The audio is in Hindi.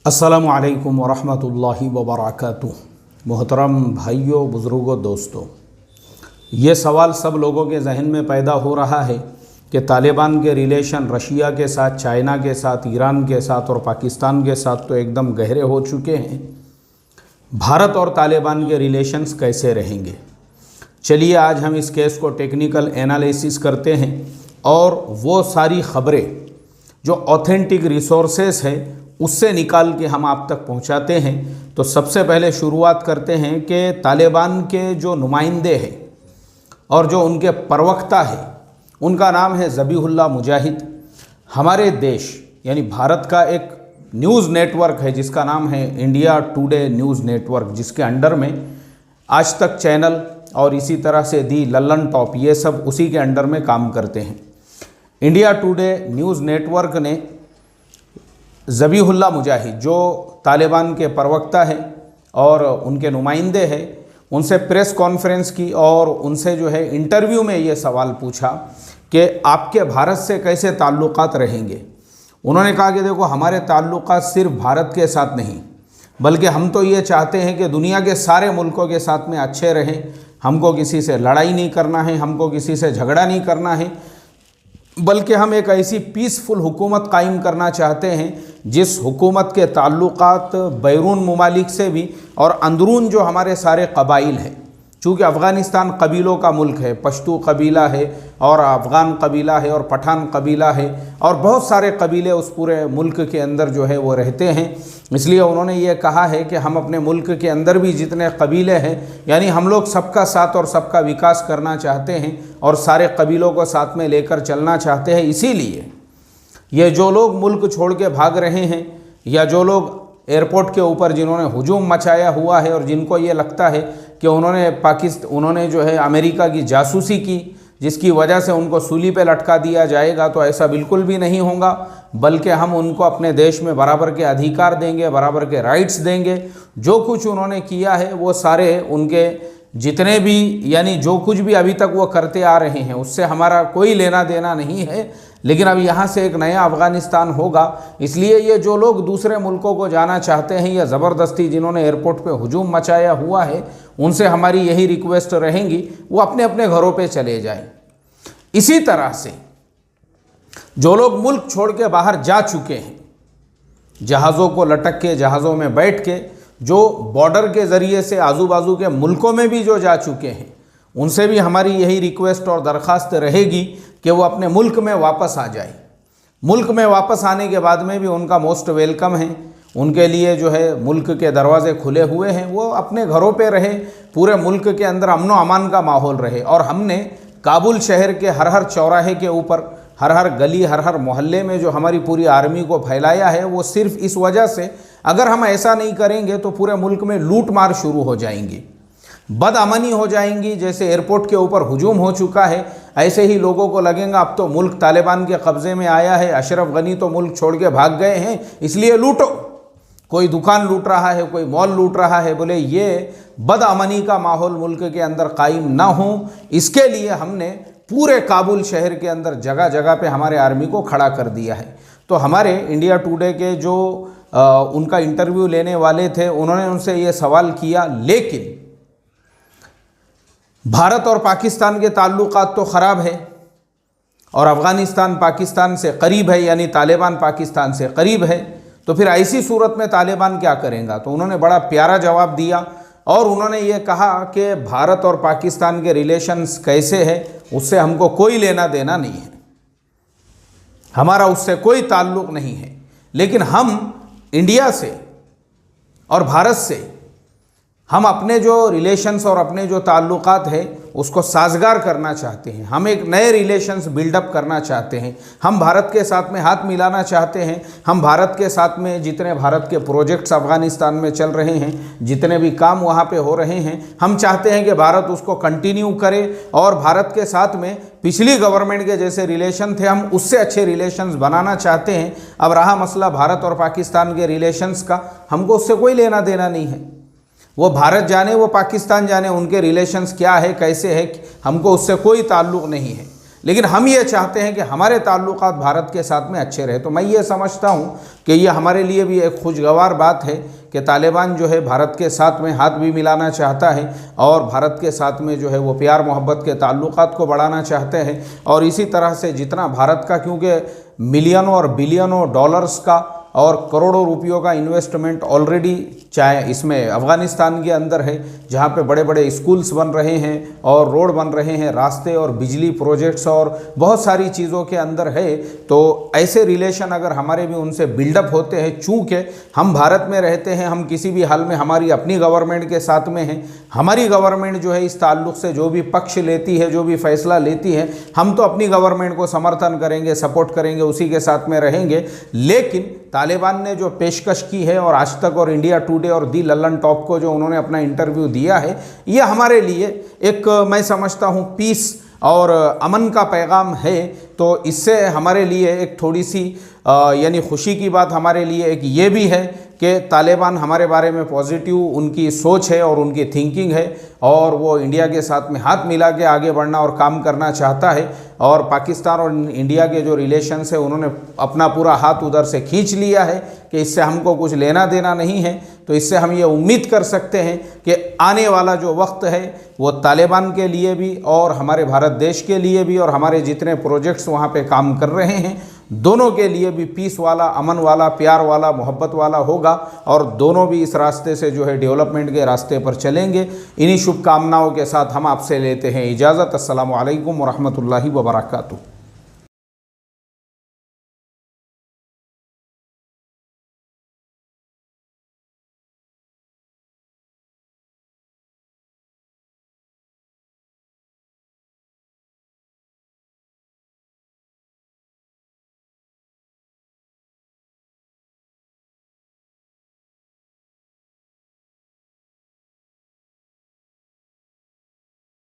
अस्सलामु अलैकुम वरहमतुल्लाहि वबरकातुह। मोहतरम भाइयों, बुज़ुर्गों, दोस्तों, ये सवाल सब लोगों के जहन में पैदा हो रहा है कि तालिबान के रिलेशन रशिया के साथ, चाइना के साथ, ईरान के साथ और पाकिस्तान के साथ तो एकदम गहरे हो चुके हैं। भारत और तालिबान के रिलेशंस कैसे रहेंगे? चलिए आज हम इस केस को टेक्निकल एनालिसिस करते हैं और वो सारी खबरें जो ऑथेंटिक रिसोर्सेस है उससे निकाल के हम आप तक पहुंचाते हैं। तो सबसे पहले शुरुआत करते हैं कि तालिबान के जो नुमाइंदे हैं और जो उनके प्रवक्ता है, उनका नाम है ज़बीहुल्लाह मुजाहिद। हमारे देश यानी भारत का एक न्यूज़ नेटवर्क है जिसका नाम है इंडिया टुडे न्यूज़ नेटवर्क, जिसके अंडर में आज तक चैनल और इसी तरह से दी लल्लन टॉप, ये सब उसी के अंडर में काम करते हैं। इंडिया टुडे न्यूज़ नेटवर्क ने ज़बीहुल्लाह मुजाहिद जो तालिबान के प्रवक्ता है और उनके नुमाइंदे हैं, उनसे प्रेस कॉन्फ्रेंस की और उनसे जो है इंटरव्यू में ये सवाल पूछा कि आपके भारत से कैसे ताल्लुकात रहेंगे। उन्होंने कहा कि देखो, हमारे ताल्लुकात सिर्फ भारत के साथ नहीं, बल्कि हम तो ये चाहते हैं कि दुनिया के सारे मुल्कों के साथ में अच्छे रहें। हमको किसी से लड़ाई नहीं करना है, हमको किसी से झगड़ा नहीं करना है, बल्कि हम एक ऐसी पीसफुल हुकूमत कायम करना चाहते हैं जिस हुकूमत के ताल्लुकात बैरून ममालिक से भी और अंदरून जो हमारे सारे कबाइल हैं। चूँकि अफ़गानिस्तान कबीलों का मुल्क है, पश्तू कबीला है और अफ़गान कबीला है और पठान कबीला है और बहुत सारे कबीले उस पूरे मुल्क के अंदर जो है वो रहते हैं। इसलिए उन्होंने ये कहा है कि हम अपने मुल्क के अंदर भी जितने कबीले हैं, यानी हम लोग सबका साथ और सबका विकास करना चाहते हैं और सारे कबीलों को साथ में लेकर चलना चाहते हैं। इसीलिए ये जो लोग मुल्क छोड़ के भाग रहे हैं या जो लोग एयरपोर्ट के ऊपर जिन्होंने हुजूम मचाया हुआ है और जिनको ये लगता है कि उन्होंने जो है अमेरिका की जासूसी की, जिसकी वजह से उनको सूली पे लटका दिया जाएगा, तो ऐसा बिल्कुल भी नहीं होगा। बल्कि हम उनको अपने देश में बराबर के अधिकार देंगे, बराबर के राइट्स देंगे। जो कुछ उन्होंने किया है वो सारे उनके जितने भी यानी जो कुछ भी अभी तक वो करते आ रहे हैं उससे हमारा कोई लेना देना नहीं है। लेकिन अब यहाँ से एक नया अफ़गानिस्तान होगा, इसलिए ये जो लोग दूसरे मुल्कों को जाना चाहते हैं या ज़बरदस्ती जिन्होंने एयरपोर्ट पे हुजूम मचाया हुआ है, उनसे हमारी यही रिक्वेस्ट रहेंगी, वो अपने अपने घरों पे चले जाएं। इसी तरह से जो लोग मुल्क छोड़ के बाहर जा चुके हैं, जहाज़ों को लटक के, जहाज़ों में बैठ के, जो बॉर्डर के ज़रिए से आजू बाजू के मुल्कों में भी जो जा चुके हैं, उनसे भी हमारी यही रिक्वेस्ट और दरख्वास्त रहेगी कि वो अपने मुल्क में वापस आ जाए। मुल्क में वापस आने के बाद में भी उनका मोस्ट वेलकम है। उनके लिए जो है मुल्क के दरवाज़े खुले हुए हैं, वो अपने घरों पे रहे, पूरे मुल्क के अंदर अमन व अमान का माहौल रहे। और हमने काबुल शहर के हर हर चौराहे के ऊपर, हर हर गली, हर हर मोहल्ले में जो हमारी पूरी आर्मी को फैलाया है, वो सिर्फ इस वजह से, अगर हम ऐसा नहीं करेंगे तो पूरे मुल्क में लूट मार शुरू हो जाएंगी, बदअमनी हो जाएंगी। जैसे एयरपोर्ट के ऊपर हुजूम हो चुका है, ऐसे ही लोगों को लगेगा अब तो मुल्क तालिबान के कब्ज़े में आया है, अशरफ गनी तो मुल्क छोड़ के भाग गए हैं, इसलिए लूटो। कोई दुकान लूट रहा है, कोई मॉल लूट रहा है। बोले ये बदअमनी का माहौल मुल्क के अंदर कायम ना हो, इसके लिए हमने पूरे काबुल शहर के अंदर जगह जगह पे हमारे आर्मी को खड़ा कर दिया है। तो हमारे इंडिया टुडे के जो उनका इंटरव्यू लेने वाले थे, उन्होंने उनसे ये सवाल किया, लेकिन भारत और पाकिस्तान के ताल्लुकात तो ख़राब है और अफ़गानिस्तान पाकिस्तान से करीब है, यानी तालिबान पाकिस्तान से करीब है, तो फिर ऐसी सूरत में तालिबान क्या करेगा? तो उन्होंने बड़ा प्यारा जवाब दिया और उन्होंने ये कहा कि भारत और पाकिस्तान के रिलेशंस कैसे है उससे हमको कोई लेना देना नहीं है, हमारा उससे कोई ताल्लुक़ नहीं है। लेकिन हम इंडिया से और भारत से हम अपने जो रिलेशंस और अपने जो ताल्लुकात है उसको साजगार करना चाहते हैं। हम एक नए रिलेशंस बिल्डअप करना चाहते हैं। हम भारत के साथ में हाथ मिलाना चाहते हैं। हम भारत के साथ में जितने भारत के प्रोजेक्ट्स अफ़गानिस्तान में चल रहे हैं, जितने भी काम वहाँ पे हो रहे हैं, हम चाहते हैं कि भारत उसको कंटिन्यू करे और भारत के साथ में पिछली गवर्नमेंट के जैसे रिलेशन थे, हम उससे अच्छे रिलेशंस बनाना चाहते हैं। अब रहा मसला भारत और पाकिस्तान के रिलेशंस का, हमको उससे कोई लेना देना नहीं है। वो भारत जाने, वो पाकिस्तान जाने, उनके रिलेशंस क्या है, कैसे है, हमको उससे कोई ताल्लुक़ नहीं है। लेकिन हम ये चाहते हैं कि हमारे ताल्लुकात भारत के साथ में अच्छे रहे। तो मैं ये समझता हूँ कि ये हमारे लिए भी एक खुशगवार बात है कि तालिबान जो है भारत के साथ में हाथ भी मिलाना चाहता है और भारत के साथ में जो है वो प्यार मोहब्बत के ताल्लुकात को बढ़ाना चाहते हैं। और इसी तरह से जितना भारत का, क्योंकि मिलियनों और बिलियनों डॉलर्स का और करोड़ों रुपयों का इन्वेस्टमेंट ऑलरेडी चाहे इसमें अफ़गानिस्तान के अंदर है, जहाँ पे बड़े बड़े स्कूल्स बन रहे हैं और रोड बन रहे हैं, रास्ते और बिजली प्रोजेक्ट्स और बहुत सारी चीज़ों के अंदर है। तो ऐसे रिलेशन अगर हमारे भी उनसे बिल्डअप होते हैं, चूँकि हम भारत में रहते हैं, हम किसी भी हाल में हमारी अपनी गवर्नमेंट के साथ में हैं, हमारी गवर्नमेंट जो है इस ताल्लुक़ से जो भी पक्ष लेती है, जो भी फैसला लेती है, हम तो अपनी गवर्नमेंट को समर्थन करेंगे, सपोर्ट करेंगे, उसी के साथ में रहेंगे। लेकिन तालिबान ने जो पेशकश की है और आज तक और इंडिया टुडे और दी लल्लन टॉप को जो उन्होंने अपना इंटरव्यू दिया है, ये हमारे लिए एक, मैं समझता हूँ, पीस और अमन का पैगाम है। तो इससे हमारे लिए एक थोड़ी सी यानी खुशी की बात हमारे लिए एक ये भी है कि तालिबान हमारे बारे में पॉजिटिव उनकी सोच है और उनकी थिंकिंग है और वो इंडिया के साथ में हाथ मिला के आगे बढ़ना और काम करना चाहता है। और पाकिस्तान और इंडिया के जो रिलेशंस है, उन्होंने अपना पूरा हाथ उधर से खींच लिया है कि इससे हमको कुछ लेना देना नहीं है। तो इससे हम ये उम्मीद कर सकते हैं कि आने वाला जो वक्त है वो तालिबान के लिए भी और हमारे भारत देश के लिए भी और हमारे जितने प्रोजेक्ट्स वहाँ पे काम कर रहे हैं, दोनों के लिए भी पीस वाला, अमन वाला, प्यार वाला, मोहब्बत वाला होगा और दोनों भी इस रास्ते से जो है डेवलपमेंट के रास्ते पर चलेंगे। इन्हीं शुभकामनाओं के साथ हम आपसे लेते हैं इजाज़त। अस्सलामु अलैकुम वरहमतुल्लाहि वबरकातुहू।